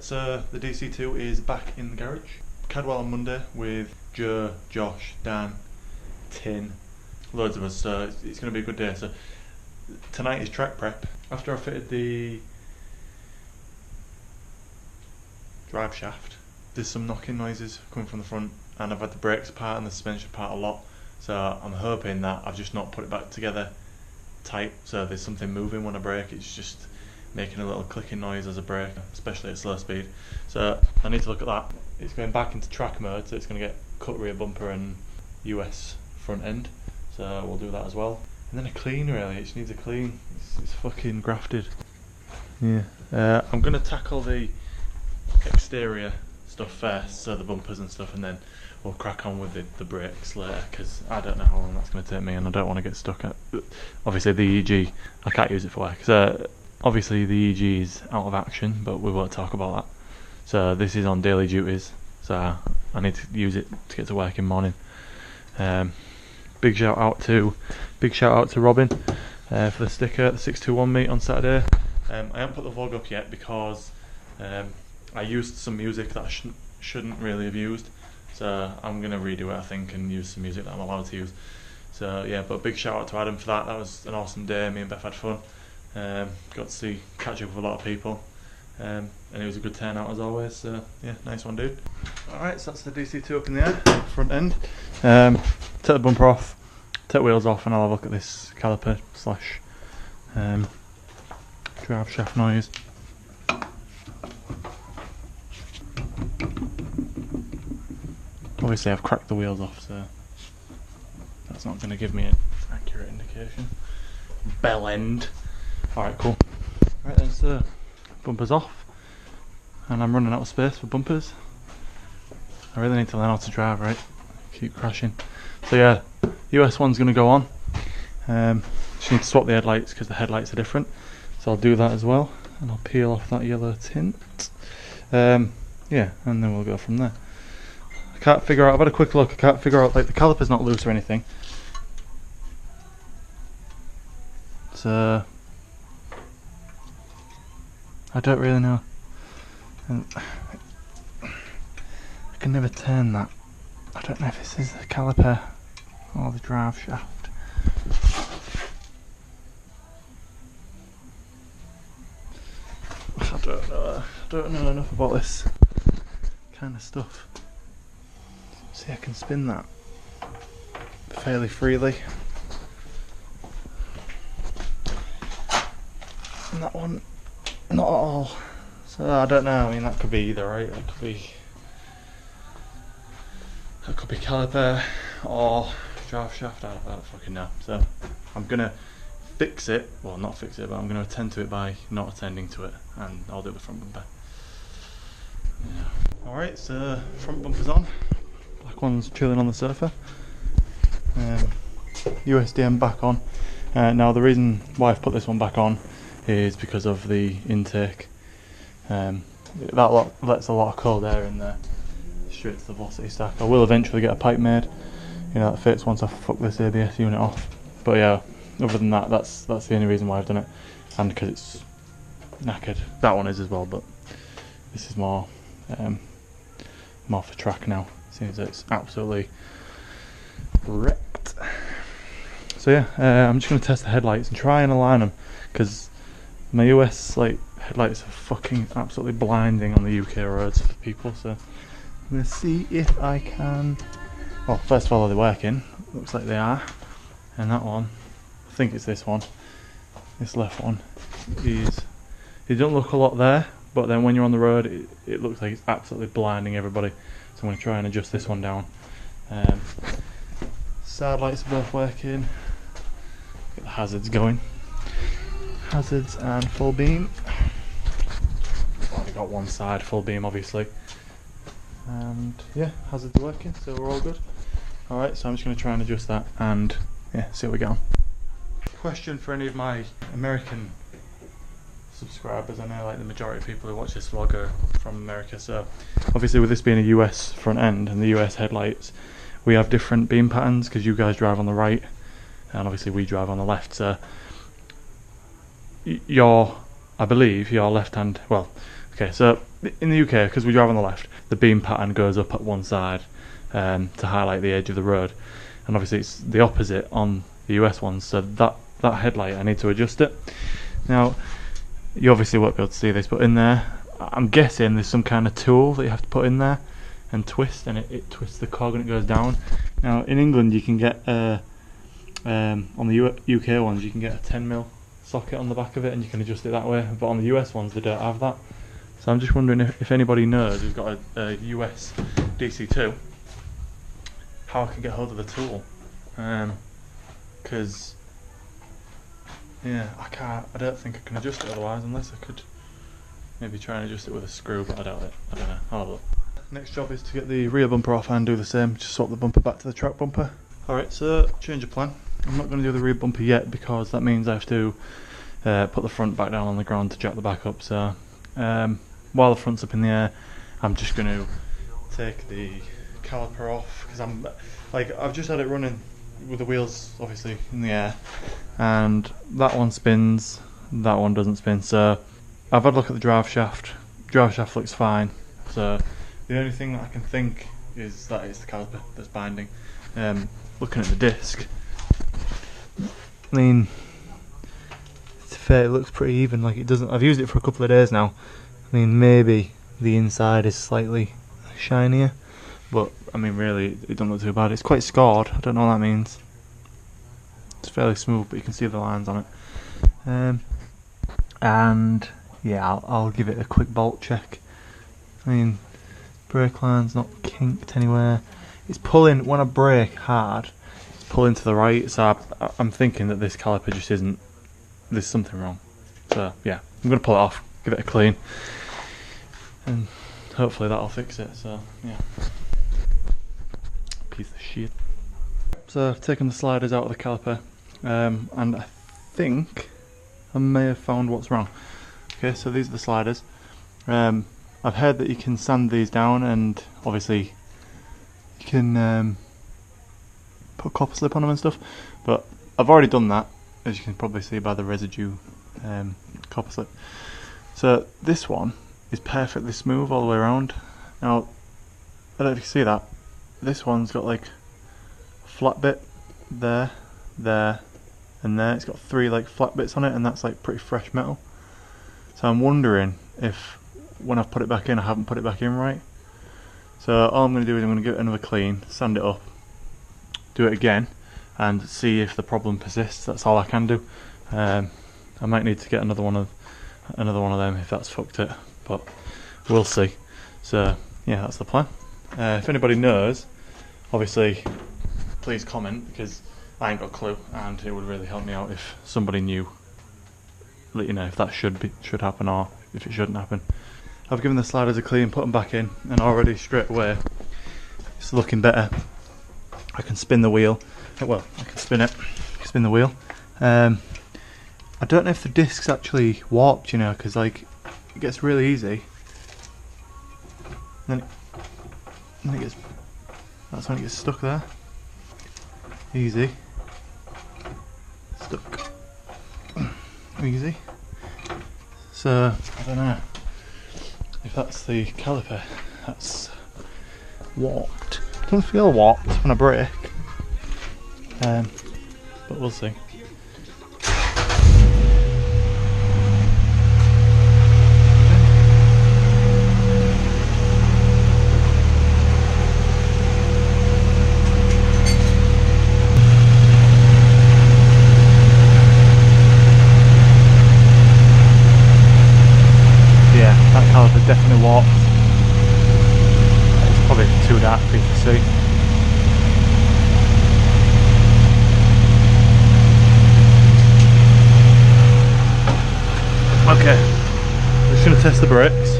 so the DC2 is back in the garage. Cadwell on Monday with Joe, Josh, Dan, Tin, loads of us, so it's going to be a good day. So tonight is track prep. After I fitted the drive shaft, there's some knocking noises coming from the front, and I've had the brakes apart and the suspension apart a lot, so I'm hoping that I've just not put it back together tight, so there's something moving when I brake. It's just making a little clicking noise as I brake, especially at slow speed. So I need to look at that. It's going back into track mode, so it's going to get cut rear bumper and US front end, so we'll do that as well. And then a clean, really. It just needs a clean. It's fucking grafted. Yeah. I'm going to tackle the exterior stuff first, so the bumpers and stuff, and then we'll crack on with the brakes later, because I don't know how long that's going to take me, and I don't want to get stuck at. Obviously the EG, I can't use it for work. So obviously the EG is out of action, but we won't talk about that. So this is on daily duties, so I need to use it to get to work in the morning. Big shout out to Robin for the sticker at the 621 meet on Saturday. I haven't put the vlog up yet because I used some music that I shouldn't really have used, so I'm going to redo it, I think, and use some music that I'm allowed to use. So yeah, but big shout out to Adam for that. That was an awesome day. Me and Beth had fun. Got to catch up with a lot of people, and it was a good turnout as always. So yeah, nice one, dude. Alright, so that's the DC2 up in the air, front end. Take the bumper off, take the wheels off, and I'll have a look at this caliper slash drive shaft noise. Obviously I've cracked the wheels off, so that's not going to give me an accurate indication. Bell end. Alright, cool. Right then, so bumpers off, and I'm running out of space for bumpers. I really need to learn how to drive, right? Keep crashing. So yeah, US one's going to go on. Just need to swap the headlights because the headlights are different, so I'll do that as well, and I'll peel off that yellow tint. Yeah, and then we'll go from there. I can't figure out, I've had a quick look, I can't figure out, like, the caliper's not loose or anything. So I don't really know. And I can never turn that. I don't know if this is the caliper or the drive shaft. I don't know enough about this kind of stuff. See, I can spin that fairly freely. And that one, not at all. So I don't know, I mean, that could be either, right? That could be caliper or drive shaft, I don't fucking know. So I'm gonna fix it, well, not fix it, but I'm gonna attend to it by not attending to it, and I'll do the front bumper. Yeah. Alright, so front bumper's on. Black one's chilling on the sofa. USDM back on. Now the reason why I've put this one back on is because of the intake. That lets a lot of cold air in there, straight to the velocity stack. I will eventually get a pipe made, you know, that fits once I fuck this ABS unit off. But yeah, other than that, that's the only reason why I've done it, and because it's knackered. That one is as well, but this is more for track now. Seems it's absolutely wrecked. So yeah, I'm just going to test the headlights and try and align them, because my US headlights are fucking absolutely blinding on the UK roads for people. So I'm going to see if I can. Well, first of all, are they working? Looks like they are. And that one, I think it's this one. This left one is. It don't look a lot there, but then when you're on the road, it looks like it's absolutely blinding everybody. So I'm going to try and adjust this one down. Side lights are both working. Get the hazards going. Hazards and full beam. Only got one side full beam, obviously. And yeah, hazards are working, so we're all good. Alright, so I'm just going to try and adjust that and yeah, see what we get on. Question for any of my American subscribers. I know like the majority of people who watch this vlog are from America, so obviously with this being a US front end and the US headlights, we have different beam patterns because you guys drive on the right and obviously we drive on the left. So I believe your left hand, well, okay, so in the UK, because we drive on the left, the beam pattern goes up at one side to highlight the edge of the road, and obviously it's the opposite on the US ones, so that headlight, I need to adjust it. Now, you obviously won't be able to see this, but in there, I'm guessing there's some kind of tool that you have to put in there and twist, and it twists the cog and it goes down. Now, in England, you can get, on the UK ones, you can get a 10mm socket on the back of it and you can adjust it that way, but on the US ones, they don't have that. So I'm just wondering if anybody knows who's got a US DC2, how I can get hold of the tool. Because yeah, I don't think I can adjust it otherwise, unless I could maybe try and adjust it with a screw, but I doubt it. I don't know, I'll have a look. Next job is to get the rear bumper off and do the same, just swap the bumper back to the track bumper. Alright, so change of plan. I'm not going to do the rear bumper yet because that means I have to put the front back down on the ground to jack the back up. So while the front's up in the air, I'm just going to take the caliper off, because I've just had it running with the wheels obviously in the air, and that one spins, that one doesn't spin. So I've had a look at the drive shaft. Drive shaft looks fine, so the only thing that I can think is that it's the caliper that's binding. Looking at the disc, I mean, it's fair, it looks pretty even, like it doesn't. I've used it for a couple of days now. I mean, maybe the inside is slightly shinier, but I mean really it don't look too bad. It's quite scored, I don't know what that means. It's fairly smooth, but you can see the lines on it. And yeah, I'll give it a quick bolt check. I mean, brake line's not kinked anywhere. It's pulling, when I brake hard, it's pulling to the right, so I'm thinking that this caliper just isn't, there's something wrong. So yeah, I'm going to pull it off, give it a clean, and hopefully that'll fix it. So yeah, piece of shit. So I've taken the sliders out of the caliper, and I think I may have found what's wrong. Okay, so these are the sliders. I've heard that you can sand these down, and obviously you can put copper slip on them and stuff, but I've already done that, as you can probably see by the residue copper slip. So this one is perfectly smooth all the way around. Now, I don't know if you can see that, this one's got like a flat bit there, there and there. It's got 3 like flat bits on it, and that's like pretty fresh metal. So I'm wondering if when I've put it back in, I haven't put it back in right. So all I'm going to do is I'm going to give it another clean, sand it up, do it again, and see if the problem persists. That's all I can do. I might need to get another one of them if that's fucked it, but we'll see. So yeah, that's the plan. If anybody knows, obviously please comment, because I ain't got a clue, and it would really help me out if somebody knew. Let you know if that should happen or if it shouldn't happen. I've given the sliders a clean, put them back in, and already straight away it's looking better. I can spin the wheel. Well, I can spin the wheel. I don't know if the disc's actually warped, you know, because like it gets really easy. Then it gets. That's when it gets stuck there. Easy. Stuck. Easy. So I don't know if that's the caliper. That's warped. Doesn't feel warped when I brake, but we'll see. Definitely warped. It's probably too dark for you to see. Okay, we're just going to test the brakes.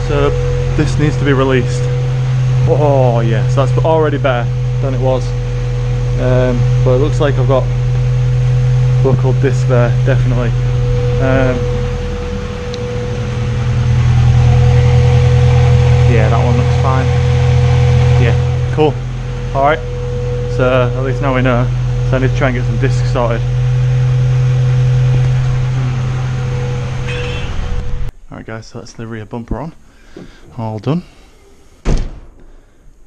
So this needs to be released. Oh yes, that's already better than it was. But it looks like I've got buckled disc there, definitely. Yeah, that one looks fine. Yeah, cool. Alright, so at least now we know. So I need to try and get some discs sorted. Alright guys, so that's the rear bumper on. All done.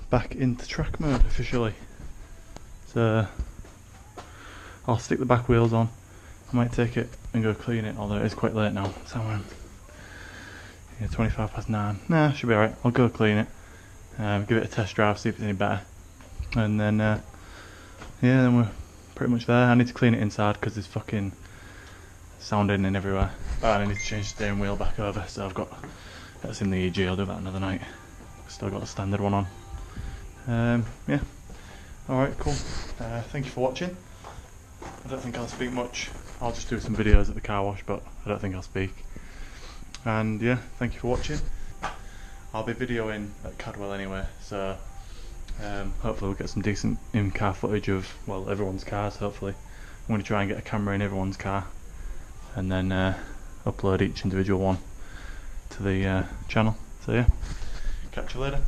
Back into track mode officially. So I'll stick the back wheels on. I might take it and go clean it, although it is quite late now. So yeah, 9:25. Nah, should be alright. I'll go clean it. Give it a test drive, see if it's any better. And then yeah, then we're pretty much there. I need to clean it inside because there's fucking sounding in everywhere. And I need to change the steering wheel back over, so I've got that's in the EG. I'll do that another night. Still got the standard one on. Yeah. Alright, cool. Thank you for watching. I don't think I'll speak much. I'll just do some videos at the car wash, but I don't think I'll speak. And yeah, thank you for watching. I'll be videoing at Cadwell anyway, so hopefully we'll get some decent in-car footage of, well, everyone's cars, hopefully. I'm going to try and get a camera in everyone's car and then upload each individual one to the channel. So yeah, catch you later.